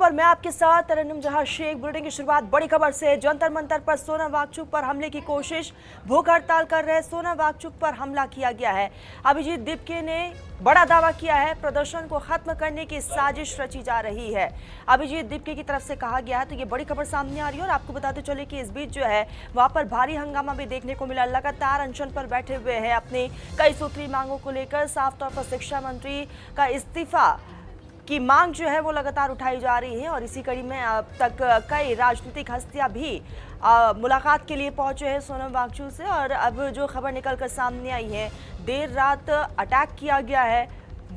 और मैं आपके साथ तरन्नुम जहां शेख। बुलेटिन की शुरुआत बड़ी खबर से। जंतर मंतर पर सोनम वांगचुक पर हमले की कोशिश, भूख हड़ताल कर रहे सोनम वांगचुक पर हमला किया गया है। अभिजीत दीपके ने बड़ा दावा किया है, प्रदर्शन को खत्म करने की साजिश रची जा रही है। अभिजीत दीपके की तरफ से कहा गया है। तो ये बड़ी खबर सामने आ रही है और आपको बताते चले कि इस बीच जो है वहां पर भारी हंगामा भी देखने को मिला। लगातार अनशन पर बैठे हुए हैं अपनी कई सूत्री मांगों को लेकर। साफ तौर पर शिक्षा मंत्री का इस्तीफा की मांग जो है वो लगातार उठाई जा रही है और इसी कड़ी में अब तक कई राजनीतिक हस्तियां भी मुलाकात के लिए पहुंचे हैं सोनम वांगचुक से। और अब जो खबर निकलकर सामने आई है, देर रात अटैक किया गया है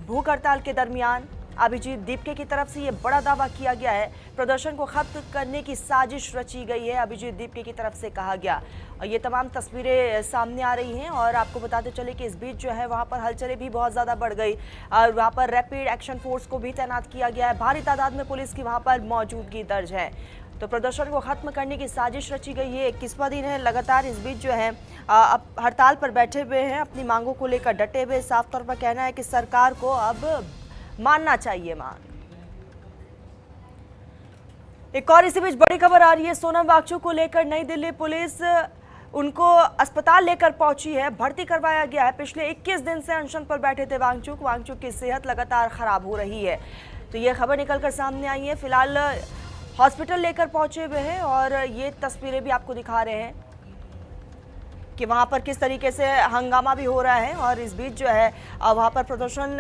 भूख हड़ताल के दरमियान। अभिजीत दीपके की तरफ से ये बड़ा दावा किया गया है, प्रदर्शन को खत्म करने की साजिश रची गई है, अभिजीत दीपके की तरफ से कहा गया। और ये तमाम तस्वीरें सामने आ रही हैं और आपको बताते चले कि इस बीच जो है वहाँ पर हलचलें भी बहुत ज़्यादा बढ़ गई और वहाँ पर रैपिड एक्शन फोर्स को भी तैनात किया गया है। भारी तादाद में पुलिस की वहाँ पर मौजूदगी दर्ज है। तो प्रदर्शन को खत्म करने की साजिश रची गई है। 21वां दिन है लगातार इस बीच जो है अब हड़ताल पर बैठे हुए हैं, अपनी मांगों को लेकर डटे हुए। साफ तौर पर कहना है कि सरकार को अब मानना चाहिए मांग। एक और इसी बीच बड़ी खबर आ रही है सोनम वांगचुक को लेकर। नई दिल्ली पुलिस उनको अस्पताल लेकर पहुंची है, भर्ती करवाया गया है। पिछले 21 दिन से अनशन पर बैठे थे वांगचुक की सेहत लगातार खराब हो रही है। तो ये खबर निकलकर सामने आई है। फिलहाल हॉस्पिटल लेकर पहुंचे हुए हैं और ये तस्वीरें भी आपको दिखा रहे हैं कि वहां पर किस तरीके से हंगामा भी हो रहा है और इस बीच जो है वहां पर प्रदर्शन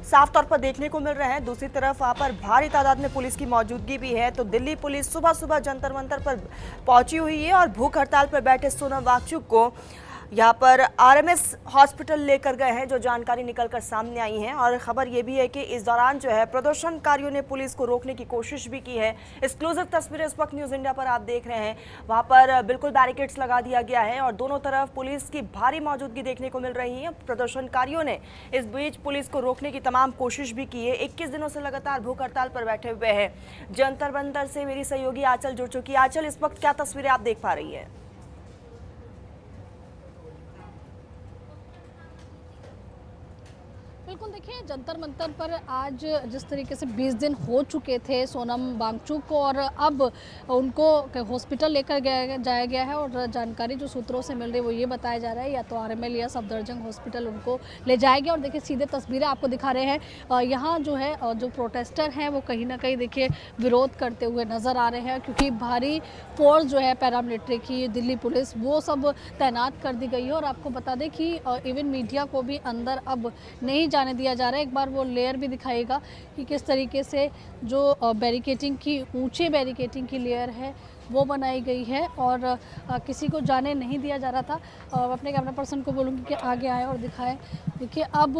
साफ तौर पर देखने को मिल रहे हैं। दूसरी तरफ वहाँ पर भारी तादाद में पुलिस की मौजूदगी भी है। तो दिल्ली पुलिस सुबह सुबह जंतर मंतर पर पहुंची हुई है और भूख हड़ताल पर बैठे सोनम वांगचुक को यहाँ पर आरएमएस हॉस्पिटल लेकर गए हैं, जो जानकारी निकलकर सामने आई है। और खबर ये भी है कि इस दौरान जो है प्रदर्शनकारियों ने पुलिस को रोकने की कोशिश भी की है। एक्सक्लूसिव तस्वीरें इस वक्त न्यूज़ इंडिया पर आप देख रहे हैं। वहाँ पर बिल्कुल बैरिकेड्स लगा दिया गया है और दोनों तरफ पुलिस की भारी मौजूदगी देखने को मिल रही है। प्रदर्शनकारियों ने इस बीच पुलिस को रोकने की तमाम कोशिश भी की है। 21 दिनों से लगातार भूख हड़ताल पर बैठे हुए हैं। जंतर मंतर से मेरी सहयोगी आंचल जुड़ चुकी है। आंचल, इस वक्त क्या तस्वीरें आप देख पा रही है? बिल्कुल, देखिए जंतर मंतर पर आज जिस तरीके से 20 दिन हो चुके थे सोनम वांगचुक को और अब उनको हॉस्पिटल लेकर जाया गया है और जानकारी जो सूत्रों से मिल रही है वो ये बताया जा रहा है या तो आरएमएल या सफदरजंग हॉस्पिटल उनको ले जाया गया। और देखिए सीधे तस्वीरें आपको दिखा रहे हैं। यहाँ जो है जो प्रोटेस्टर हैं वो कहीं ना कहीं देखिए विरोध करते हुए नज़र आ रहे हैं, क्योंकि भारी फोर्स जो है पैरामिलिट्री की, दिल्ली पुलिस, वो सब तैनात कर दी गई है। और आपको बता दें कि इवन मीडिया को भी अंदर अब नहीं जाने दिया जा रहा है। एक बार वो लेयर भी दिखाएगा कि किस तरीके से जो बैरिकेटिंग की, ऊंचे बैरिकेटिंग की लेयर है वो बनाई गई है और किसी को जाने नहीं दिया जा रहा था। अपने कैमरा पर्सन को बोलूँगी कि आगे आए और दिखाएं। देखिए अब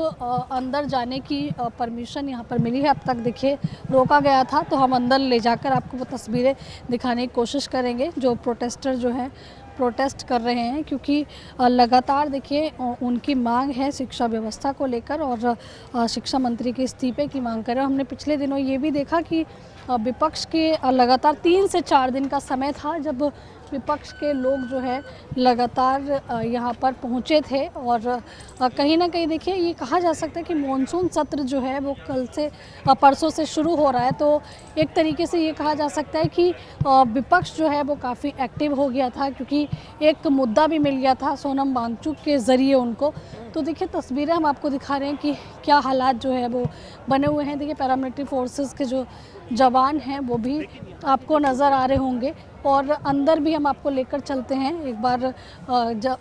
अंदर जाने की परमिशन यहाँ पर मिली है। अब तक देखिए रोका गया था, तो हम अंदर ले जाकर आपको वो तस्वीरें दिखाने की कोशिश करेंगे जो प्रोटेस्टर जो हैं प्रोटेस्ट कर रहे हैं, क्योंकि लगातार देखिए उनकी मांग है शिक्षा व्यवस्था को लेकर और शिक्षा मंत्री के इस्तीफे की मांग कर रहे हैं। हमने पिछले दिनों ये भी देखा कि विपक्ष के लगातार 3 से 4 दिन का समय था जब विपक्ष के लोग जो है लगातार यहाँ पर पहुँचे थे और कहीं ना कहीं देखिए ये कहा जा सकता है कि मॉनसून सत्र जो है वो कल से परसों से शुरू हो रहा है। तो एक तरीके से ये कहा जा सकता है कि विपक्ष जो है वो काफ़ी एक्टिव हो गया था, क्योंकि एक मुद्दा भी मिल गया था सोनम वांगचुक के ज़रिए उनको। तो देखिए तस्वीरें हम आपको दिखा रहे हैं कि क्या हालात जो है वो बने हुए हैं। देखिए पैरामिलिट्री फोर्सेस के जो जवान हैं वो भी आपको नज़र आ रहे होंगे और अंदर भी हम आपको लेकर चलते हैं। एक बार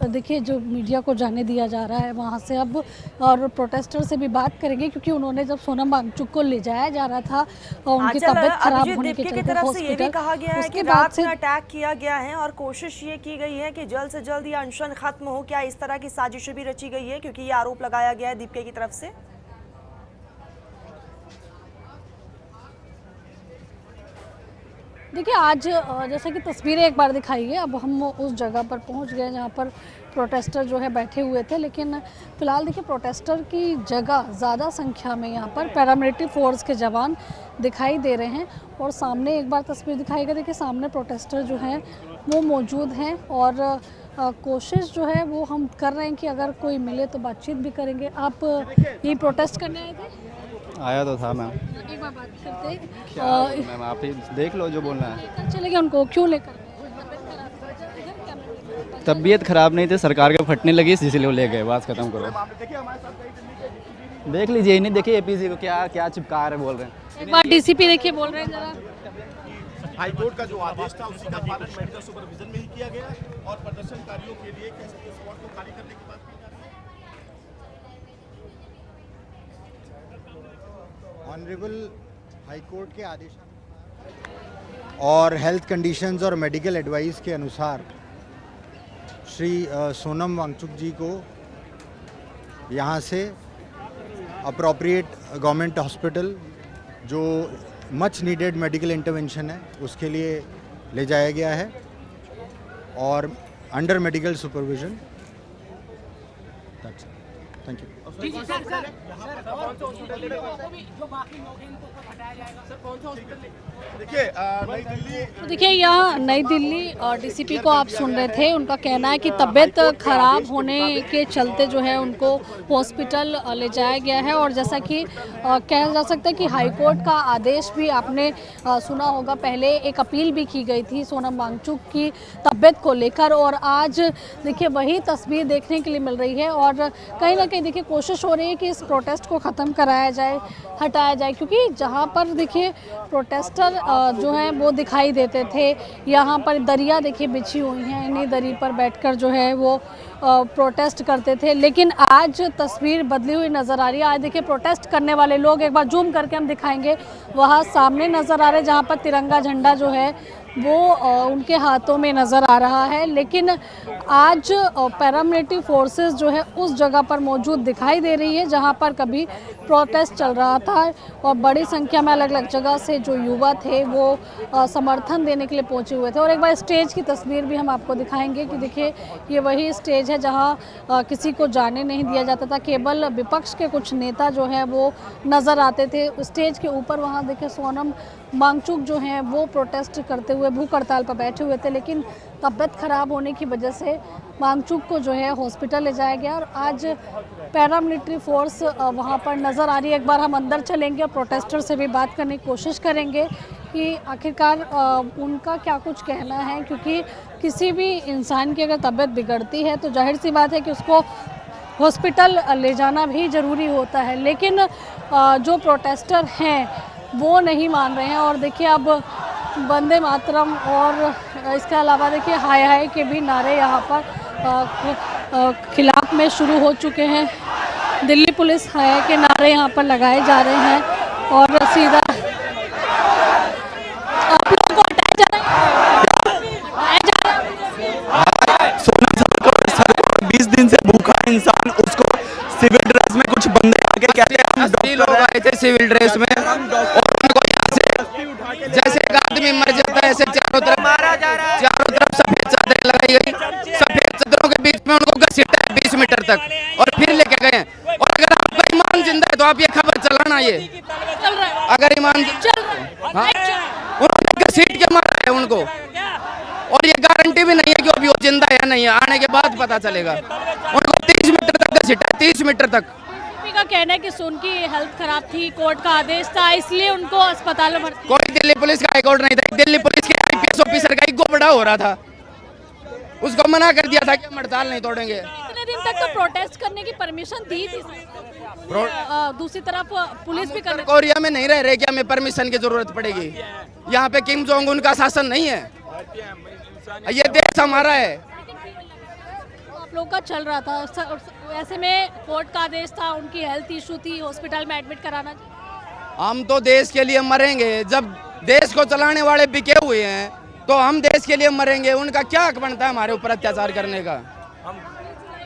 देखिए जो मीडिया को जाने दिया जा रहा है वहाँ से अब, और प्रोटेस्टर से भी बात करेंगे, क्योंकि उन्होंने जब सोनम वांगचुक को ले जाया जा रहा था और उनकी तबीयत खराब होने के चलते हॉस्पिटल, कहा गया है कि रात में अटैक किया गया है और कोशिश ये की गई है कि जल्द से जल्द ये अनशन खत्म हो। क्या इस तरह की साजिशें भी रची गई है, क्योंकि ये आरोप लगाया गया है दीपके की तरफ से? देखिए आज जैसे कि तस्वीरें एक बार दिखाई है, अब हम उस जगह पर पहुंच गए जहां पर प्रोटेस्टर जो है बैठे हुए थे। लेकिन फ़िलहाल देखिए प्रोटेस्टर की जगह ज़्यादा संख्या में यहाँ पर पैरामिलिट्री फोर्स के जवान दिखाई दे रहे हैं और सामने एक बार तस्वीर दिखाई गई। देखिए सामने प्रोटेस्टर जो हैं वो मौजूद हैं और कोशिश जो है वो हम कर रहे हैं कि अगर कोई मिले तो बातचीत भी करेंगे। आप यही प्रोटेस्ट करने आए थे? आया तो था मैम। एक बार बात करते हैं। क्या मैम, आप ही देख लो जो बोलना है। लेकर चले गए उनको, क्यों लेकर गए? तबीयत खराब नहीं थी, सरकार के फटने लगी इसलिए वो ले गए। बात खत्म करो। देख लीजिए, इन्हें देखिए एपीसी को क्या क्या चिपका रहे बोल रहे हैं। एक बार डीसीपी देखिए बोल रहे हैं जरा। हाईकोर्ट का जो आदेश था उसी का पालन मेडिकल सुपरविजन में ही किया गया और प्रदर्शनकारियों के लिए स्पॉट को खाली करने की बात की जा रही है। ऑनरेबल हाईकोर्ट के आदेश और हेल्थ कंडीशंस और मेडिकल एडवाइस के अनुसार श्री सोनम वांगचुक जी को यहाँ से अप्रोप्रिएट गवर्नमेंट हॉस्पिटल जो मच नीडेड मेडिकल इंटरवेंशन है उसके लिए ले जाया गया है और under medical supervision. Thank you. देखिए नई दिल्ली तो देखिए यहाँ नई दिल्ली डीसीपी को आप सुन रहे थे। उनका कहना है कि तबीयत खराब होने के चलते जो है उनको हॉस्पिटल ले जाया गया है। और जैसा कि कहा जा सकता है कि हाईकोर्ट का आदेश भी आपने सुना होगा, पहले एक अपील भी की गई थी सोनम वांगचुक की तबीयत को लेकर। और आज देखिए वही तस्वीर देखने के लिए मिल रही है और कहीं ना कहीं देखिए कोशिश हो रही है कि इस प्रोटेस्ट को ख़त्म कराया जाए, हटाया जाए, क्योंकि जहाँ पर देखिए प्रोटेस्टर जो हैं वो दिखाई देते थे, यहाँ पर दरिया देखिए बिछी हुई हैं, इन्हीं दरी पर बैठकर जो है वो प्रोटेस्ट करते थे। लेकिन आज तस्वीर बदली हुई नज़र आ रही है। आज देखिए प्रोटेस्ट करने वाले लोग, एक बार जूम करके हम दिखाएंगे, वहाँ सामने नज़र आ रहे हैं जहाँ पर तिरंगा झंडा जो है वो उनके हाथों में नज़र आ रहा है। लेकिन आज पैरामिलिट्री फोर्सेस जो है उस जगह पर मौजूद दिखाई दे रही है जहां पर कभी प्रोटेस्ट चल रहा था और बड़ी संख्या में अलग अलग जगह से जो युवा थे वो समर्थन देने के लिए पहुंचे हुए थे। और एक बार स्टेज की तस्वीर भी हम आपको दिखाएंगे कि देखिए ये वही स्टेज है जहां किसी को जाने नहीं दिया जाता था, केवल विपक्ष के कुछ नेता जो हैं वो नज़र आते थे स्टेज के ऊपर। वहाँ देखिए सोनम वांगचुक जो हैं वो प्रोटेस्ट करते हुए भूख हड़ताल पर बैठे हुए थे, लेकिन तबीयत खराब होने की वजह से वांगचुक को जो है हॉस्पिटल ले जाया गया। और आज पैरामिलिट्री फोर्स वहाँ पर नज़र आ रही है। एक बार हम अंदर चलेंगे और प्रोटेस्टर से भी बात करने की कोशिश करेंगे कि आखिरकार उनका क्या कुछ कहना है, क्योंकि किसी भी इंसान की अगर तबीयत बिगड़ती है तो जाहिर सी बात है कि उसको हॉस्पिटल ले जाना भी ज़रूरी होता है। लेकिन जो प्रोटेस्टर हैं वो नहीं मान रहे हैं। और देखिए अब वंदे मातरम और इसके अलावा देखिए हाय हाय के भी नारे यहाँ पर खिलाफ में शुरू हो चुके हैं। दिल्ली पुलिस हाय हाय के नारे यहाँ पर लगाए जा रहे हैं और सीधा आप लोगों को हटाया जा रहा है। सोनम 20 दिन से भूखा इंसान, उसको सिविल ड्रेस में कुछ बंदे आके कहते हैं 80 लोग आए थे सिविल ड्रेस में और उनको यहाँ से जैसे एक आदमी मर जाता है ऐसे चारों तरफ सफेद चादरें लगाई गई। सफेद चादरों के बीच में उनको घसीटा है 20 मीटर तक और फिर लेके गए। और अगर आपका ईमान जिंदा है तो आप ये खबर चलाना, ये अगर ईमान हाँ उन्होंने घसीट के मारा है उनको और ये गारंटी भी नहीं है कि अभी वो जिंदा है या नहीं है, आने के बाद पता चलेगा। उनको 30 मीटर तक घसीटा, 30 मीटर तक। का कहना है कि उनकी हेल्थ खराब थी, कोर्ट का आदेश था, इसलिए उनको अस्पताल में भर्ती। कोई दिल्ली पुलिस का हाईकोर्ट नहीं था, दिल्ली पुलिस के आईपीएस ऑफिसर का ईगो बड़ा हो रहा था, उसको मना कर दिया था कि हम हड़ताल नहीं तोड़ेंगे। इतने दिन तक तो प्रोटेस्ट करने की परमिशन दी थी। दूसरी तरफ पुलिस भी कर कोरिया में नहीं रह रहे कि हमें परमिशन की जरूरत पड़ेगी। यहाँ पे किम जोंग उन का शासन नहीं है, ये देश हमारा है। आप लोग का चल रहा था, ऐसे में कोर्ट का आदेश था, उनकी हेल्थ इशू थी, हॉस्पिटल में एडमिट कराना। हम तो देश के लिए मरेंगे, जब देश को चलाने वाले बिके हुए हैं तो हम देश के लिए मरेंगे। उनका क्या हक बनता है हमारे ऊपर अत्याचार करने का?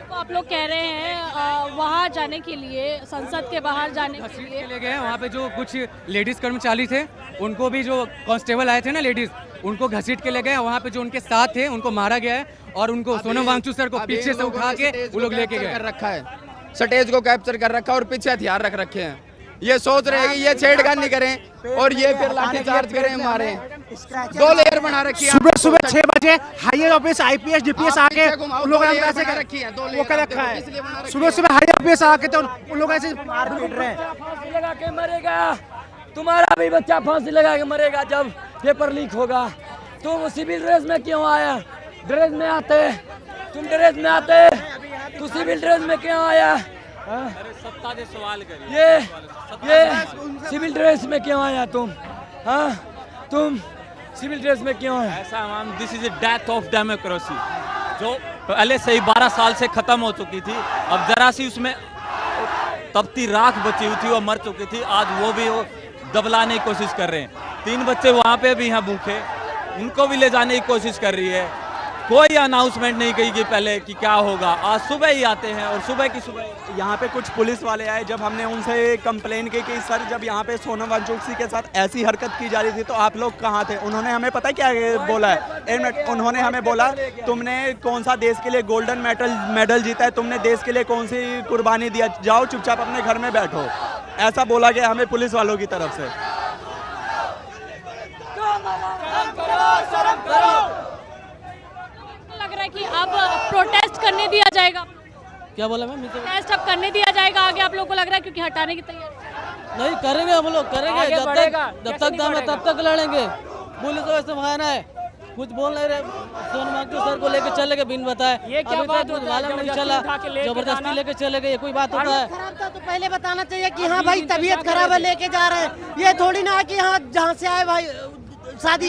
तो आप लोग कह रहे हैं वहाँ जाने के लिए, संसद के बाहर जाने के लिए ले गए। वहाँ पे जो कुछ लेडीज कर्मचारी थे उनको भी, जो कांस्टेबल आए थे ना लेडीज, उनको घसीट के ले गए। वहाँ पे जो उनके साथ थे उनको मारा गया है और उनको सोनम वांगचुक सर को पीछे से उठा के वो लोग लेके गए। रखा है, स्टेज को कैप्चर कर रखा है और पीछे हथियार रख रखे हैं। ये सोच रहे हैं कि ये छेड़खानी करें और ये फिर लाठीचार्ज करें, मारें। 2 लेयर बना रखी है। सुबह सुबह 6 बजे हायर ऑफिस आईपीएस डीपीएस आके उन लोगों ने ऐसे बना रखी है, 2 वो क्या रखा है। सुबह सुबह हायर ऑफिस आके तो उन लोग ऐसे मार पीट रहे हैं। फांसी लगा के मरेगा, तुम्हारा भी बच्चा फांसी लगा के मरेगा जब पेपर लीक होगा। तुम सिविल ड्रेस में क्यों आया? ड्रेस में आते, तुम ड्रेस में आते, तू सिविल ड्रेस में क्यों आया? सत्ता से सवाल करिए। ये सिविल ड्रेस में क्यों आया तुम? हाँ, तुम सिविल ड्रेस में क्यों आया? ऐसा ma'am, this is the death of democracy, जो पहले से ही 12 साल से खत्म हो चुकी थी। अब जरा सी उसमें तपती राख बची हुई थी, वो मर चुकी थी। आज वो भी वो दबलाने की कोशिश कर रहे हैं। 3 बच्चे वहाँ पे भी हैं भूखे, उनको भी ले जाने की कोशिश कर रही है। कोई अनाउंसमेंट नहीं की कि पहले कि क्या होगा। आज सुबह ही आते हैं और सुबह की सुबह यहाँ पे कुछ पुलिस वाले आए। जब हमने उनसे कंप्लेन की कि सर जब यहाँ पे सोनम वांगचुक के साथ ऐसी हरकत की जा रही थी तो आप लोग कहाँ थे, उन्होंने हमें पता है क्या बोला है। 1 मिनट, उन्होंने हमें बोला तुमने कौन सा देश के लिए गोल्डन मेडल जीता है, तुमने देश के लिए कौन सी कुर्बानी दिया, जाओ चुपचाप अपने घर में बैठो। ऐसा बोला गया हमें पुलिस वालों की तरफ से। लग रहा है कि अब प्रोटेस्ट करने दिया जाएगा। क्या बोला मैम? प्रोटेस्ट अब करने दिया जाएगा आगे, आप लोगों को लग रहा है, क्योंकि हटाने की तैयारी नहीं करेंगे, हम लोग करेंगे जब तक दम है तब तक लड़ेंगे। पुलिस को ऐसे बहाना है, कुछ बोल नहीं रहे। सोनम वांगचुक सर को लेके चले गए बिन बताए, अभी तक मालूम नहीं चला, जबरदस्ती लेके चले गए। ये कोई बात होता है? खराब था तो पहले बताना चाहिए कि हाँ भाई तबीयत खराब है लेके जा रहे हैं। ये थोड़ी ना है कि हाँ जहाँ से आए भाई शादी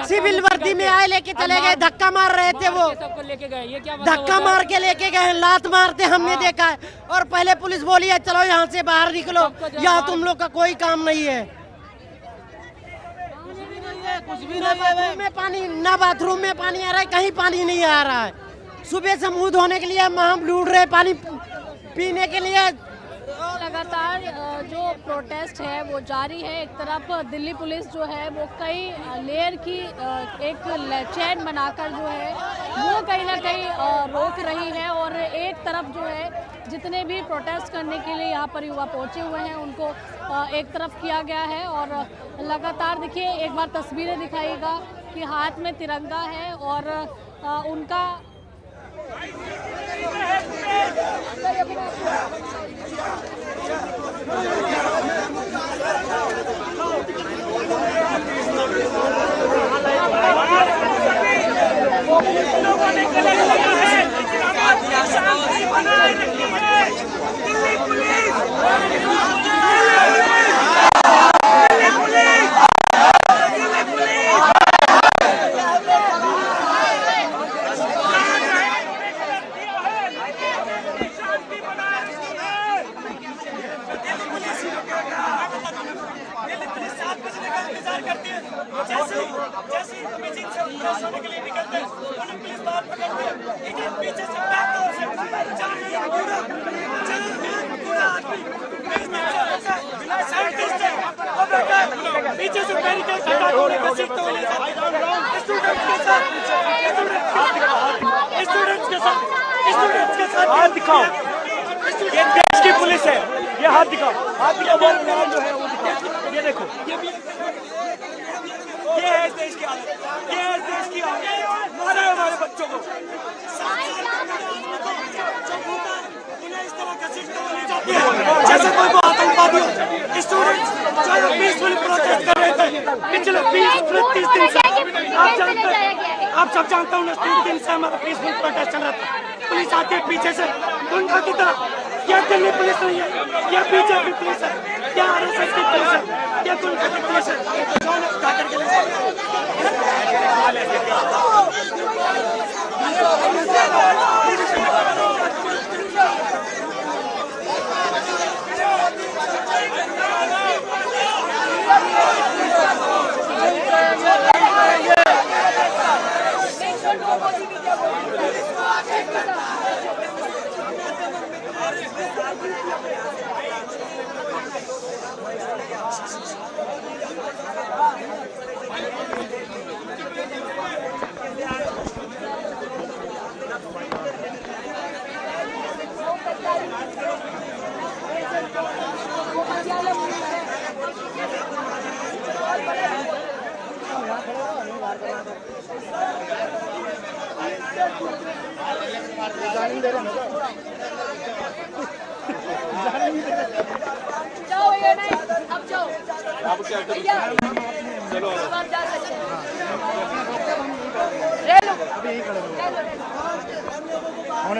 सिविल वर्दी में आए लेके चले गए, धक्का मार रहे थे वो, लेके गए। ये क्या धक्का मार के लेके गए, लात मारते हमने देखा है। और पहले पुलिस बोली है चलो यहाँ से बाहर निकलो, यहाँ तुम लोग का कोई काम नहीं है। कुछ भी ना बाथरूम में पानी, ना बाथरूम में पानी आ रहा है, कहीं पानी नहीं आ रहा है। सुबह से मुंह धोने के लिए हम ढूंढ रहे पानी पीने के लिए। लगातार जो प्रोटेस्ट है वो जारी है। एक तरफ दिल्ली पुलिस जो है वो कई लेयर की एक चैन बनाकर जो है वो कहीं ना कहीं रोक रही है, और एक तरफ जो है जितने भी प्रोटेस्ट करने के लिए यहाँ पर युवा पहुँचे हुए हैं उनको एक तरफ किया गया है। और लगातार देखिए, एक बार तस्वीरें दिखाइएगा कि हाथ में तिरंगा है और उनका पीछे से बैरिकेड हटा दो, स्टूडेंट्स के साथ हाथ दिखाओ। ये देश की पुलिस है, ये हाथ दिखाओ, हाथ दिखाओ। जो है वो दिखाओ, ये देखो, ये है देश की हालत, ये है देश की हालत। मारे हमारे बच्चों को, इस तरह का सिस्टम ले जाती है जैसे कोई वो आतंकवादी हो। स्टूडेंट्स जो पीसफुल प्रोटेस्ट कर रहे थे पिछले 20-30 दिन से, आप सब जानते हो, 30 दिन से हमारा पीसफुल प्रोटेस्ट चल रहा था। पुलिस आती है पीछे से गुंडा की तरह। यह दिल्ली पुलिस नहीं है, यह बीजेपी पुलिस है, यह आरएसएस की पुलिस है, यह गुंडा की पुलिस है। जो लोग उठाकर के जाओ ये नहीं, अब जाओ। भैया, चलो अब आप जा सकते हैं। ले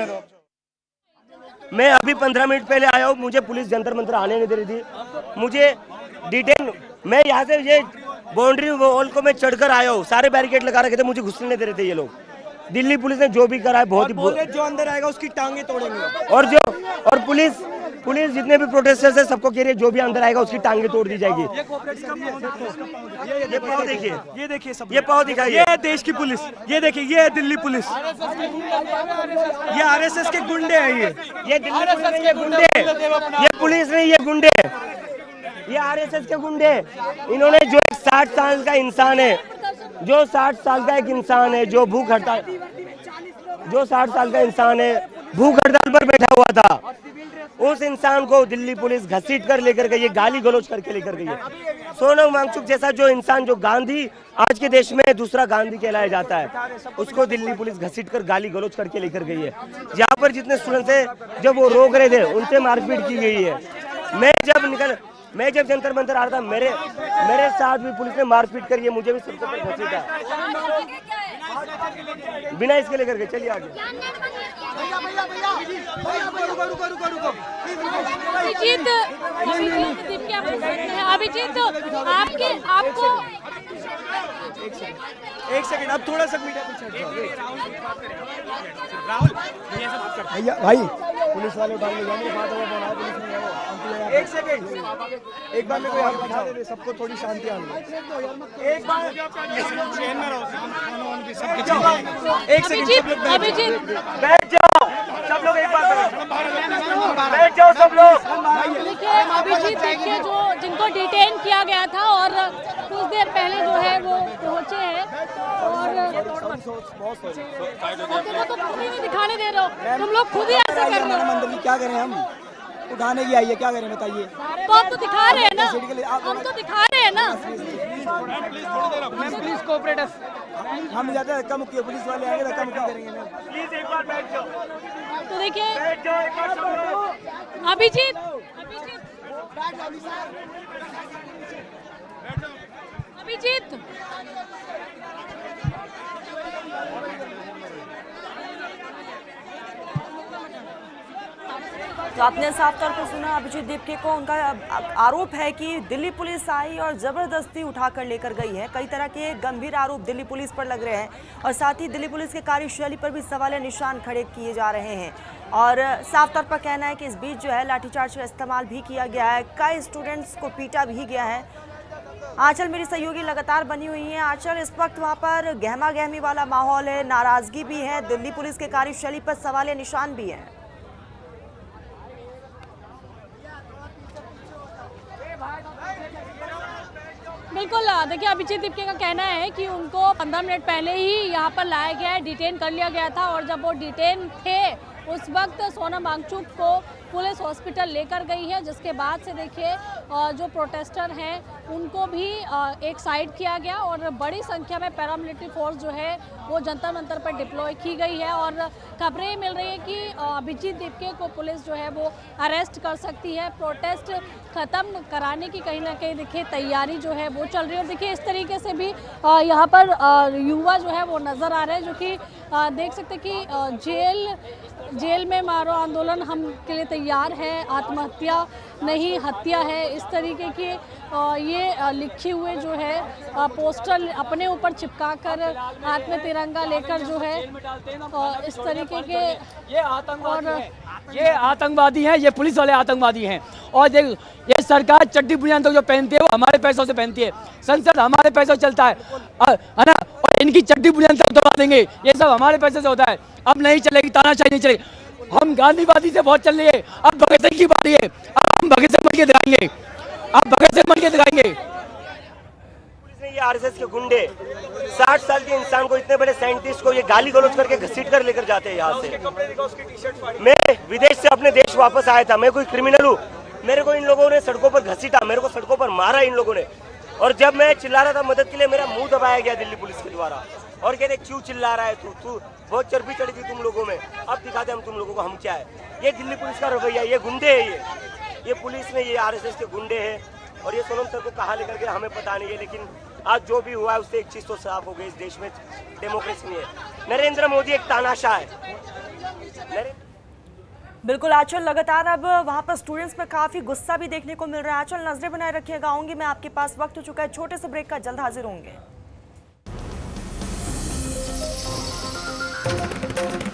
लो। मैं अभी 15 मिनट पहले आया हूँ, मुझे पुलिस जंतर मंतर आने नहीं दे रही थी, मुझे डिटेन, मैं यहाँ से ये बाउंड्री वॉल को मैं चढ़कर आया हूँ, सारे बैरिकेड लगा रखे थे, मुझे घुसने नहीं दे रहे थे ये लोग। दिल्ली पुलिस ने जो भी करा है बहुत ही जो अंदर आएगा उसकी टांगे तोड़ेंगे। और पुलिस जितने भी प्रोटेस्टर्स है सबको कह रही है जो भी अंदर आएगा उसकी टांगे तोड़ दी जाएगी। ये पाव देखिए, ये देखिए सब, ये पाव दिखाइए, ये देश की पुलिस, ये देखिए ये है दिल्ली पुलिस, ये आरएसएस के गुंडे हैं, ये दिल्ली पुलिस नहीं, ये गुंडे, ये पुलिस नहीं, ये गुंडे, ये आरएसएस के गुंडे। इन्होंने जो एक 60 साल का इंसान है, जो 60 साल का एक इंसान है, जो 60 साल का इंसान है, भूख हड़ताल पर बैठा हुआ था, उस इंसान को दिल्ली पुलिस घसीट कर लेकर गई है, गाली गलौज करके लेकर गई है। सोनम वांगचुक जैसा जो इंसान, जो गांधी आज के देश में दूसरा गांधी कहलाया जाता है, उसको दिल्ली पुलिस घसीट कर गाली गलौज करके लेकर गई है। यहाँ पर जितने स्टूडेंट्स हैं जब वो रोक रहे थे उनसे मारपीट की गई है। मैं जब जंतर मंतर आ रहा था, मेरे साथ भी पुलिस ने मारपीट करी है, मुझे भी सड़कों पर घसीटा बिना इसके लेकर गए। चलिए आगे। अभिजीत, आपको एक सेकंड, अब थोड़ा सा मीडिया भैया भाई, पुलिस वाले उठा ले जाएंगे, बात हुआ बना पुलिस नहीं है वो। एक सेकंड, एक बार मेरे को यहाँ बिठा दे, सबको थोड़ी शांति आनी। एक बार चेन में रहो, एक सेकंड, अभिजीत बैठ जाओ सब लोग, एक बार बैठ जाओ सब लोग। देखिए अभिजीत, देखिए जो जिनको डिटेन किया गया था और कुछ देर पहले जो है वो पहुंचे हैं और तो खुद ही नहीं दिखाने दे रहे हो, तुम लोग खुद ही ऐसा कर रहे हो। मंदिर की क्या करें हम, उठाने की आई है, क्या करें बताइए। तो आप तो दिखा रहे हैं ना, हम तो दिखा रहे हैं ना। प्लीज कोऑपरेट अस, हम ज्यादा धक्का मुक्की, पुलिस वाले आएंगे धक्का मुक्की करेंगे। प्लीज एक बार बैठ जाओ। तो देखिए अभिजीत तो आपने साफ तौर पर सुना अभिजीत दीपके को। उनका आरोप है कि दिल्ली पुलिस आई और ज़बरदस्ती उठाकर लेकर गई है। कई तरह के गंभीर आरोप दिल्ली पुलिस पर लग रहे हैं और साथ ही दिल्ली पुलिस के कार्यशैली पर भी सवालिया निशान खड़े किए जा रहे हैं। और साफ तौर पर कहना है कि इस बीच जो है लाठीचार्ज का इस्तेमाल भी किया गया है, कई स्टूडेंट्स को पीटा भी गया है। आंचल मेरी सहयोगी लगातार बनी हुई है। आंचल, इस वक्त वहाँ पर गहमा गहमी वाला माहौल है, नाराजगी भी है, दिल्ली पुलिस के कार्यशैली पर सवालिया निशान भी है। बिल्कुल, देखिए अभिजीत दीपके का कहना है कि उनको 15 मिनट पहले ही यहाँ पर लाया गया है, डिटेन कर लिया गया था और जब वो डिटेन थे उस वक्त सोनम वांगचुक को पुलिस हॉस्पिटल लेकर गई है, जिसके बाद से देखिए जो प्रोटेस्टर हैं उनको भी एक साइड किया गया और बड़ी संख्या में पैरामिलिट्री फोर्स जो है वो जंतर मंतर पर डिप्लॉय की गई है। और खबरें मिल रही है कि अभिजीत दीपके को पुलिस जो है वो अरेस्ट कर सकती है। प्रोटेस्ट ख़त्म कराने की कहीं ना कहीं देखिए तैयारी जो है वो चल रही है। और देखिए इस तरीके से भी यहाँ पर युवा जो है वो नज़र आ रहे हैं, जो कि देख सकते हैं कि जेल में मारो आंदोलन हम के लिए तैयार है, आत्महत्या नहीं हत्या है, इस तरीके के ये लिखे हुए जो है पोस्टर अपने ऊपर चिपका कर हाथ में तिरंगा लेकर जो है इस तरीके के ये आतंकवादी हैं, ये पुलिस वाले आतंकवादी हैं। और देख, ये सरकार चड्डी बुनियाद जो पहनती है वो हमारे पैसों से पहनती है, संसद हमारे पैसों से चलता है ना, और इनकी चड्डी बुनियाद उतरवा देंगे, ये सब हमारे पैसे से होता है। अब नहीं चलेगी, तानाशाही नहीं चलेगी। हम गांधीवादी से बहुत चल रही है, अब भगत सिंह की बारी है, अब हम भगत सिंह बन के दिखाएंगे, अब भगत सिंह बन के दिखाएंगे। ये आरएसएस के गुंडे 60 साल के इंसान को, इतने बड़े साइंटिस्ट को ये गाली गलौज करके घसीट कर लेकर जाते हैं यहाँ से। मैं विदेश से अपने देश वापस आया था, मैं कोई क्रिमिनल हूँ, मेरे को इन लोगों ने सड़कों पर घसीटा, मेरे को सड़कों पर मारा इन लोगों ने। और जब मैं चिल्ला रहा था मदद के लिए, मेरा मुंह दबाया गया दिल्ली पुलिस के द्वारा और कहते क्यों चिल्ला रहा है तू बहुत चर्बी चढ़ी थी तुम लोगों में, अब दिखाते हम तुम लोगों को हम क्या है। ये दिल्ली पुलिस का रवैया, ये गुंडे है, ये पुलिस में, ये आरएसएस के गुंडे हैं। और ये सोनम सर को कहाँ लेकर गया हमें पता नहीं है, लेकिन आज जो भी हुआ है उससे एक चीज तो साफ हो गई, इस देश में डेमोक्रेसी नहीं है। नरेंद्र मोदी एक तानाशाह है। बिल्कुल आंचल, लगातार अब वहां पर स्टूडेंट्स में काफी गुस्सा भी देखने को मिल रहा है। आंचल, नजरें बनाए रखिएगा। आऊंगी मैं आपके पास, वक्त हो चुका है छोटे से ब्रेक का, जल्द हाजिर होंगे।